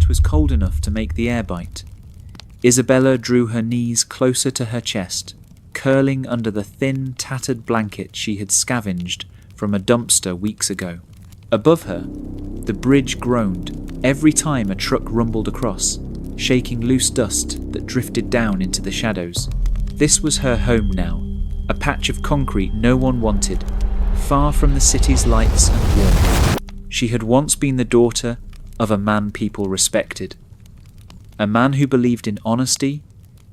night was cold enough to make the air bite. Isabella drew her knees closer to her chest, curling under the thin, tattered blanket she had scavenged from a dumpster weeks ago. Above her, the bridge groaned every time a truck rumbled across, shaking loose dust that drifted down into the shadows. This was her home now, a patch of concrete no one wanted, far from the city's lights and warmth. She had once been the daughter of a man people respected, a man who believed in honesty,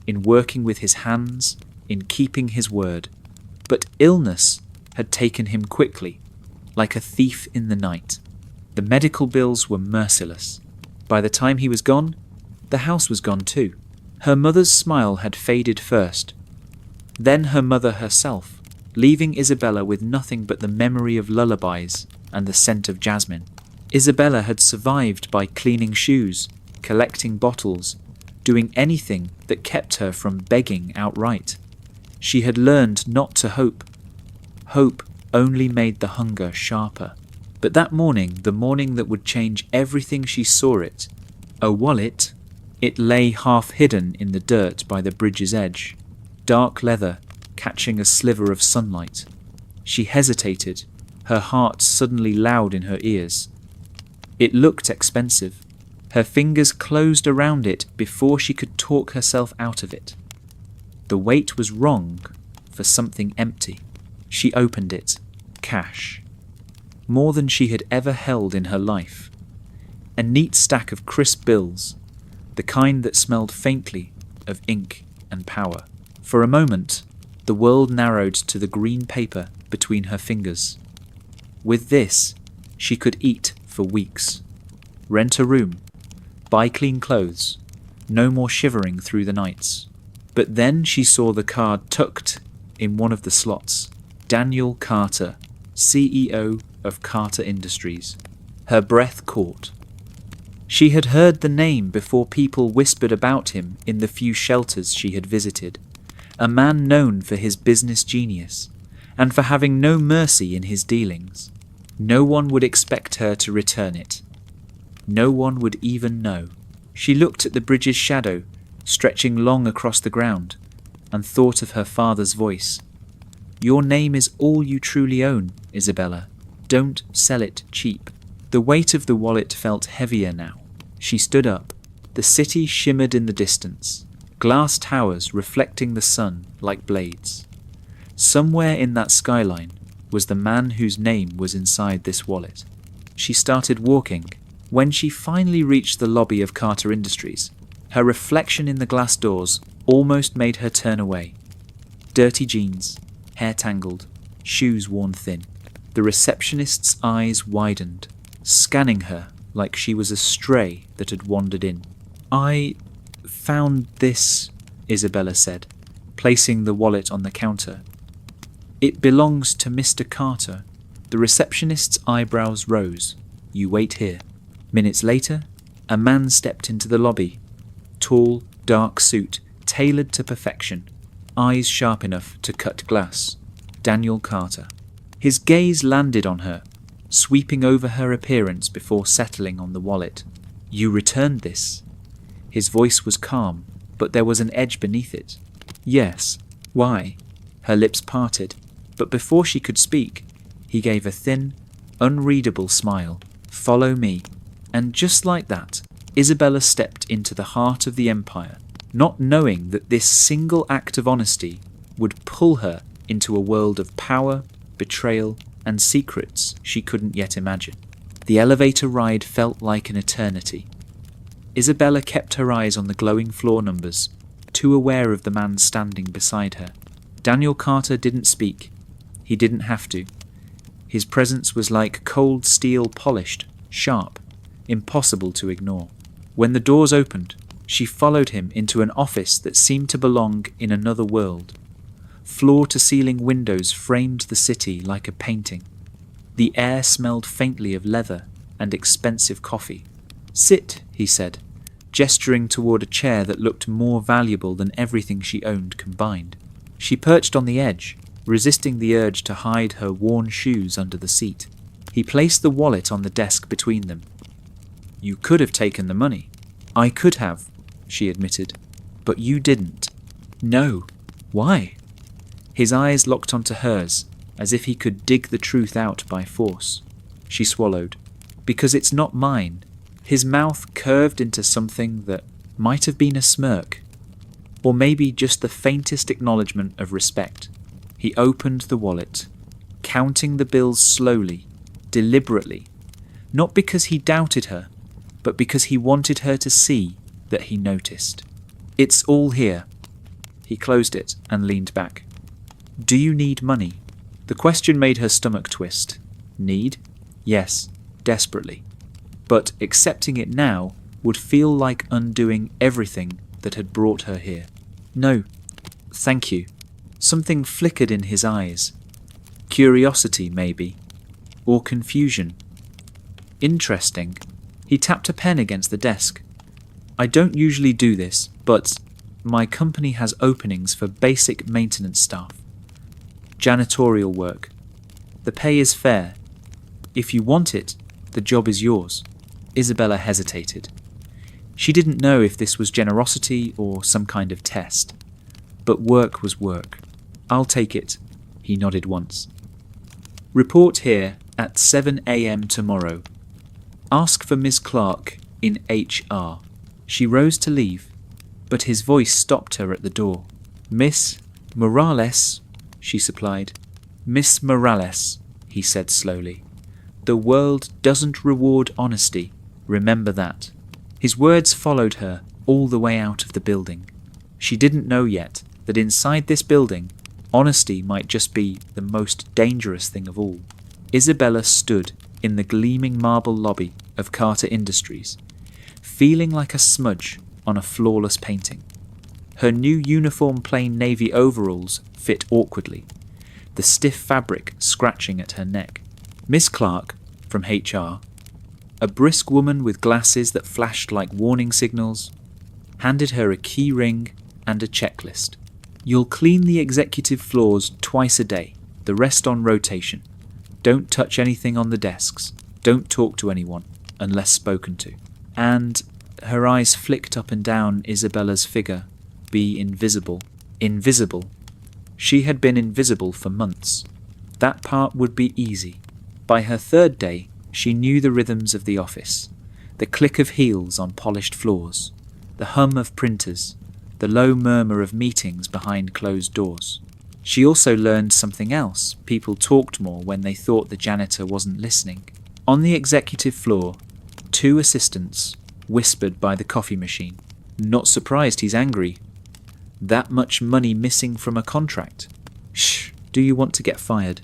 in working with his hands, in keeping his word. But illness had taken him quickly, like a thief in the night. The medical bills were merciless. By the time he was gone, the house was gone too. Her mother's smile had faded first, then her mother herself, leaving Isabella with nothing but the memory of lullabies and the scent of jasmine. Isabella had survived by cleaning shoes, collecting bottles, doing anything that kept her from begging outright. She had learned not to hope. Hope only made the hunger sharper. But that morning, the morning that would change everything she saw it, a wallet, it lay half hidden in the dirt by the bridge's edge, dark leather catching a sliver of sunlight. She hesitated, her heart suddenly loud in her ears. It looked expensive. Her fingers closed around it before she could talk herself out of it. The weight was wrong for something empty. She opened it. Cash. More than she had ever held in her life. A neat stack of crisp bills, the kind that smelled faintly of ink and power. For a moment, the world narrowed to the green paper between her fingers. With this, she could eat for weeks, rent a room, buy clean clothes, no more shivering through the nights. But then she saw the card tucked in one of the slots. Daniel Carter, CEO of Carter Industries. Her breath caught. She had heard the name before people whispered about him in the few shelters she had visited. A man known for his business genius, and for having no mercy in his dealings. No one would expect her to return it. No one would even know. She looked at the bridge's shadow, stretching long across the ground, and thought of her father's voice. Your name is all you truly own, Isabella. Don't sell it cheap. The weight of the wallet felt heavier now. She stood up. The city shimmered in the distance, glass towers reflecting the sun like blades. Somewhere in that skyline was the man whose name was inside this wallet. She started walking. When she finally reached the lobby of Carter Industries, her reflection in the glass doors almost made her turn away. Dirty jeans, hair tangled, shoes worn thin. The receptionist's eyes widened, scanning her like she was a stray that had wandered in. I found this, Isabella said, placing the wallet on the counter. It belongs to Mr. Carter. The receptionist's eyebrows rose. You wait here. Minutes later, a man stepped into the lobby. Tall, dark suit, tailored to perfection, eyes sharp enough to cut glass. Daniel Carter. His gaze landed on her, sweeping over her appearance before settling on the wallet. You returned this. His voice was calm, but there was an edge beneath it. Yes. Why? Her lips parted, but before she could speak, he gave a thin, unreadable smile. Follow me. And just like that, Isabella stepped into the heart of the empire, not knowing that this single act of honesty would pull her into a world of power, betrayal, and secrets she couldn't yet imagine. The elevator ride felt like an eternity. Isabella kept her eyes on the glowing floor numbers, too aware of the man standing beside her. Daniel Carter didn't speak. He didn't have to. His presence was like cold steel, polished, sharp, impossible to ignore. When the doors opened, she followed him into an office that seemed to belong in another world. Floor-to-ceiling windows framed the city like a painting. The air smelled faintly of leather and expensive coffee. Sit, he said, gesturing toward a chair that looked more valuable than everything she owned combined. She perched on the edge, resisting the urge to hide her worn shoes under the seat. He placed the wallet on the desk between them. You could have taken the money. I could have, she admitted, but you didn't. No. Why? His eyes locked onto hers, as if he could dig the truth out by force. She swallowed. Because it's not mine. His mouth curved into something that might have been a smirk, or maybe just the faintest acknowledgement of respect. He opened the wallet, counting the bills slowly, deliberately, not because he doubted her, but because he wanted her to see that he noticed. It's all here. He closed it and leaned back. Do you need money? The question made her stomach twist. Need? Yes, desperately. But accepting it now would feel like undoing everything that had brought her here. No, thank you. Something flickered in his eyes. Curiosity, maybe. Or confusion. Interesting. He tapped a pen against the desk. I don't usually do this, but my company has openings for basic maintenance staff. Janitorial work. The pay is fair. If you want it, the job is yours. Isabella hesitated. She didn't know if this was generosity or some kind of test. But work was work. I'll take it, he nodded once. Report here at 7 a.m. tomorrow. Ask for Miss Clark in HR. She rose to leave, but his voice stopped her at the door. Miss Morales, she supplied. Miss Morales, he said slowly. The world doesn't reward honesty. Remember that. His words followed her all the way out of the building. She didn't know yet that inside this building, honesty might just be the most dangerous thing of all. Isabella stood in the gleaming marble lobby of Carter Industries, feeling like a smudge on a flawless painting. Her new uniform plain navy overalls fit awkwardly, the stiff fabric scratching at her neck. Miss Clark, from HR, a brisk woman with glasses that flashed like warning signals, handed her a key ring and a checklist. You'll clean the executive floors twice a day, the rest on rotation. Don't touch anything on the desks. Don't talk to anyone, unless spoken to. And her eyes flicked up and down Isabella's figure. Be invisible. Invisible. She had been invisible for months. That part would be easy. By her third day, she knew the rhythms of the office. The click of heels on polished floors. The hum of printers. The low murmur of meetings behind closed doors. She also learned something else. People talked more when they thought the janitor wasn't listening. On the executive floor, 2 assistants whispered by the coffee machine. Not surprised he's angry. That much money missing from a contract. Shh, do you want to get fired?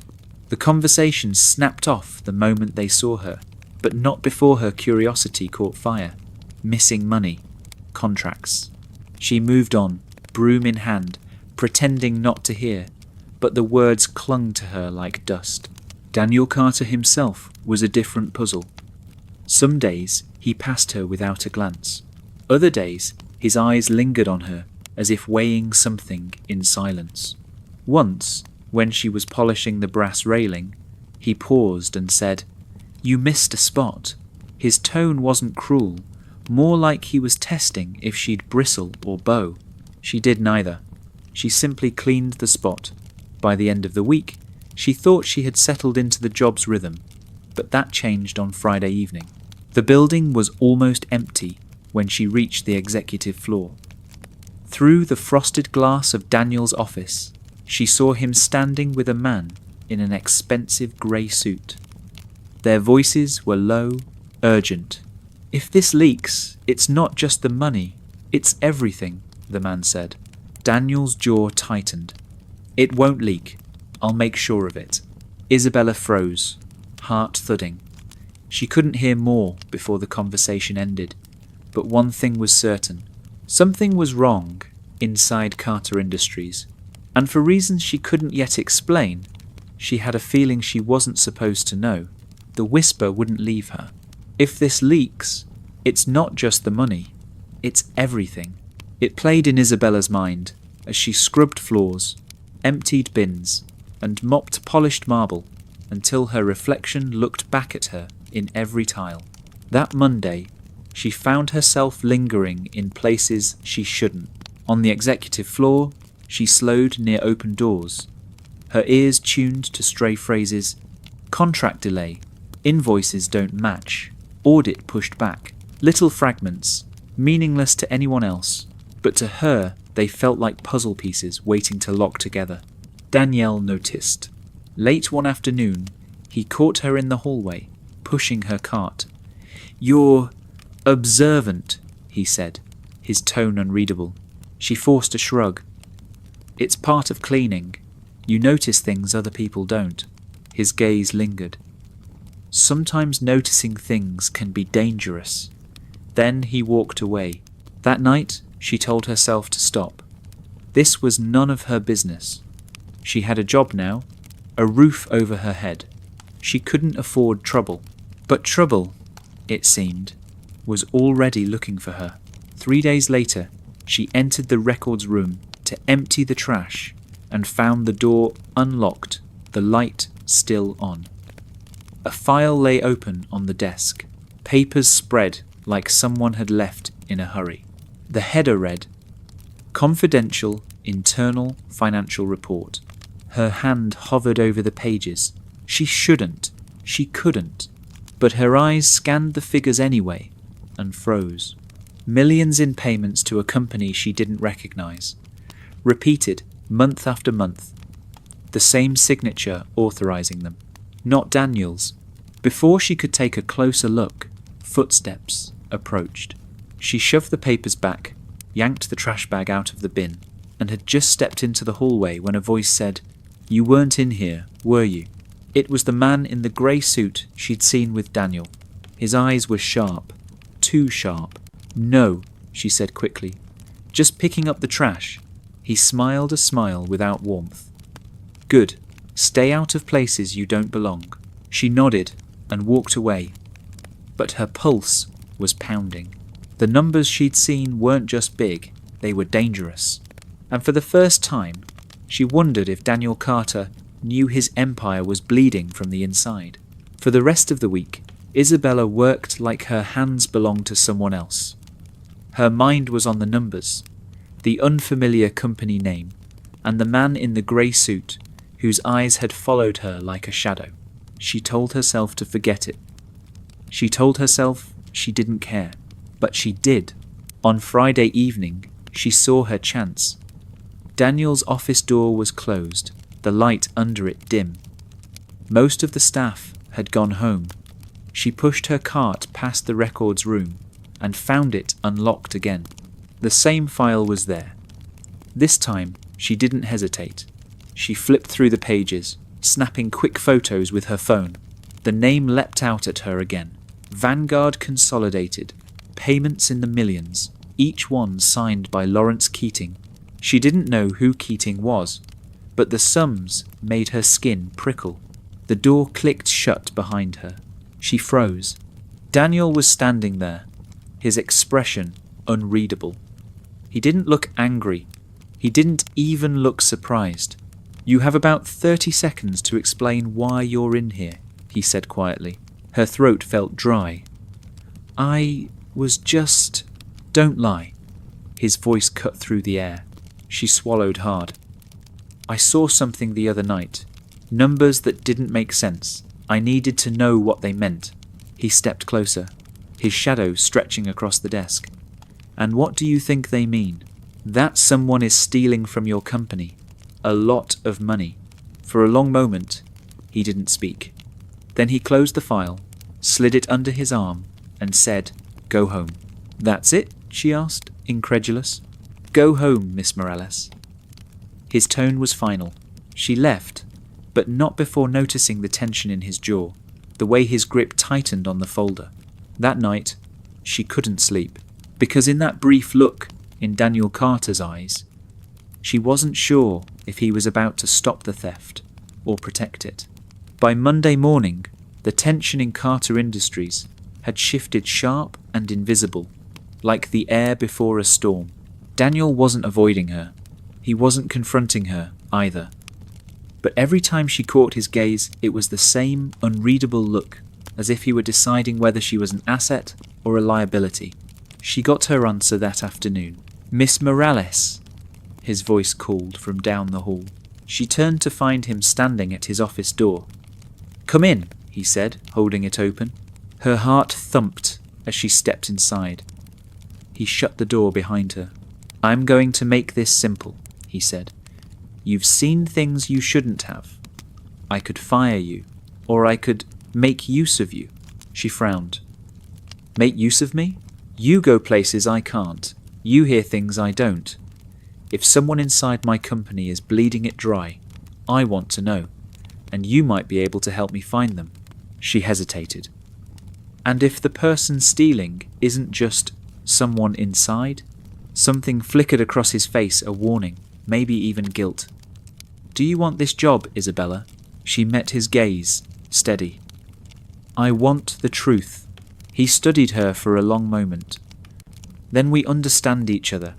The conversation snapped off the moment they saw her, but not before her curiosity caught fire. Missing money. Contracts. She moved on, broom in hand, pretending not to hear, but the words clung to her like dust. Daniel Carter himself was a different puzzle. Some days he passed her without a glance. Other days his eyes lingered on her as if weighing something in silence. Once, when she was polishing the brass railing, he paused and said, "You missed a spot." His tone wasn't cruel, more like he was testing if she'd bristle or bow. She did neither. She simply cleaned the spot. By the end of the week, she thought she had settled into the job's rhythm, but that changed on Friday evening. The building was almost empty when she reached the executive floor. Through the frosted glass of Daniel's office, she saw him standing with a man in an expensive grey suit. Their voices were low, urgent. "If this leaks, it's not just the money, it's everything," the man said. Daniel's jaw tightened. "It won't leak. I'll make sure of it." Isabella froze, heart thudding. She couldn't hear more before the conversation ended, but one thing was certain. Something was wrong inside Carter Industries, and for reasons she couldn't yet explain, she had a feeling she wasn't supposed to know. The whisper wouldn't leave her. If this leaks, it's not just the money, it's everything. It played in Isabella's mind as she scrubbed floors, emptied bins, and mopped polished marble until her reflection looked back at her in every tile. That Monday, She found herself lingering in places she shouldn't. On the executive floor, she slowed near open doors, her ears tuned to stray phrases: contract delay, invoices don't match, audit pushed back. Little fragments, meaningless to anyone else, but to her they felt like puzzle pieces waiting to lock together. Danielle noticed. Late one afternoon, he caught her in the hallway, pushing her cart. "You're observant," he said, his tone unreadable. She forced a shrug. "It's part of cleaning. You notice things other people don't." His gaze lingered. Sometimes noticing things can be dangerous. Then he walked away. That night, she told herself to stop. This was none of her business. She had a job now, a roof over her head. She couldn't afford trouble. But trouble, it seemed, was already looking for her. 3 days later, she entered the records room to empty the trash and found the door unlocked, the light still on. A file lay open on the desk, papers spread like someone had left in a hurry. The header read, "Confidential Internal Financial Report." Her hand hovered over the pages. She shouldn't, she couldn't, but her eyes scanned the figures anyway and froze. Millions in payments to a company she didn't recognize. Repeated month after month. The same signature authorizing them. Not Daniel's. Before she could take a closer look, footsteps approached. She shoved the papers back, yanked the trash bag out of the bin, and had just stepped into the hallway when a voice said, "You weren't in here, were you?" It was the man in the grey suit she'd seen with Daniel. His eyes were sharp. Too sharp. "No," she said quickly. "Just picking up the trash." He smiled a smile without warmth. "Good. Stay out of places you don't belong." She nodded and walked away. But her pulse was pounding. The numbers she'd seen weren't just big, they were dangerous. And for the first time, she wondered if Daniel Carter knew his empire was bleeding from the inside. For the rest of the week, Isabella worked like her hands belonged to someone else. Her mind was on the numbers, the unfamiliar company name, and the man in the grey suit whose eyes had followed her like a shadow. She told herself to forget it. She told herself she didn't care, but she did. On Friday evening, she saw her chance. Daniel's office door was closed, the light under it dim. Most of the staff had gone home. She pushed her cart past the records room and found it unlocked again. The same file was there. This time, she didn't hesitate. She flipped through the pages, snapping quick photos with her phone. The name leapt out at her again. Vanguard Consolidated. Payments in the millions, each one signed by Lawrence Keating. She didn't know who Keating was, but the sums made her skin prickle. The door clicked shut behind her. She froze. Daniel was standing there, his expression unreadable. He didn't look angry. He didn't even look surprised. "You have about 30 seconds to explain why you're in here," he said quietly. Her throat felt dry. "I was just... Don't lie." His voice cut through the air. She swallowed hard. "I saw something the other night. Numbers that didn't make sense. I needed to know what they meant." He stepped closer, his shadow stretching across the desk. "And what do you think they mean?" "That someone is stealing from your company. A lot of money." For a long moment, he didn't speak. Then he closed the file, slid it under his arm, and said, "Go home." "That's it?" she asked, incredulous. "Go home, Miss Morales." His tone was final. She left, but not before noticing the tension in his jaw, the way his grip tightened on the folder. That night, she couldn't sleep, because in that brief look in Daniel Carter's eyes, she wasn't sure if he was about to stop the theft or protect it. By Monday morning, the tension in Carter Industries had shifted sharp and invisible, like the air before a storm. Daniel wasn't avoiding her. He wasn't confronting her either. But every time she caught his gaze, it was the same unreadable look, as if he were deciding whether she was an asset or a liability? She got her answer that afternoon. "Miss Morales," his voice called from down the hall. She turned to find him standing at his office door. "Come in," he said, holding it open. Her heart thumped as she stepped inside. He shut the door behind her. "I'm going to make this simple," he said. "You've seen things you shouldn't have. I could fire you, or I could make use of you." She frowned. "Make use of me? You go places I can't. You hear things I don't. If someone inside my company is bleeding it dry, I want to know, and you might be able to help me find them." She hesitated. "And if the person stealing isn't just someone inside?" Something flickered across his face, a warning, maybe even guilt. "Do you want this job, Isabella?" She met his gaze, steady. "I want the truth." He studied her for a long moment. "Then we understand each other.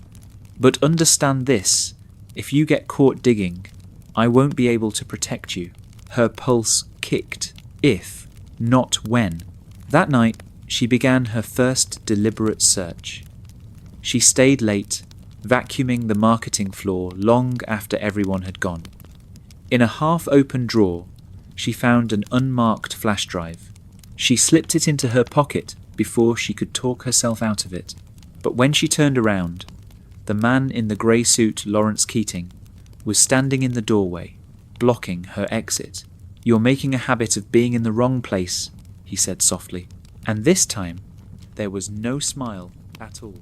But understand this, if you get caught digging, I won't be able to protect you." Her pulse kicked. If, not when. That night, she began her first deliberate search. She stayed late, vacuuming the marketing floor long after everyone had gone. In a half-open drawer, she found an unmarked flash drive. She slipped it into her pocket before she could talk herself out of it. But when she turned around, the man in the grey suit, Lawrence Keating, was standing in the doorway, blocking her exit. "You're making a habit of being in the wrong place," he said softly. And this time, there was no smile at all.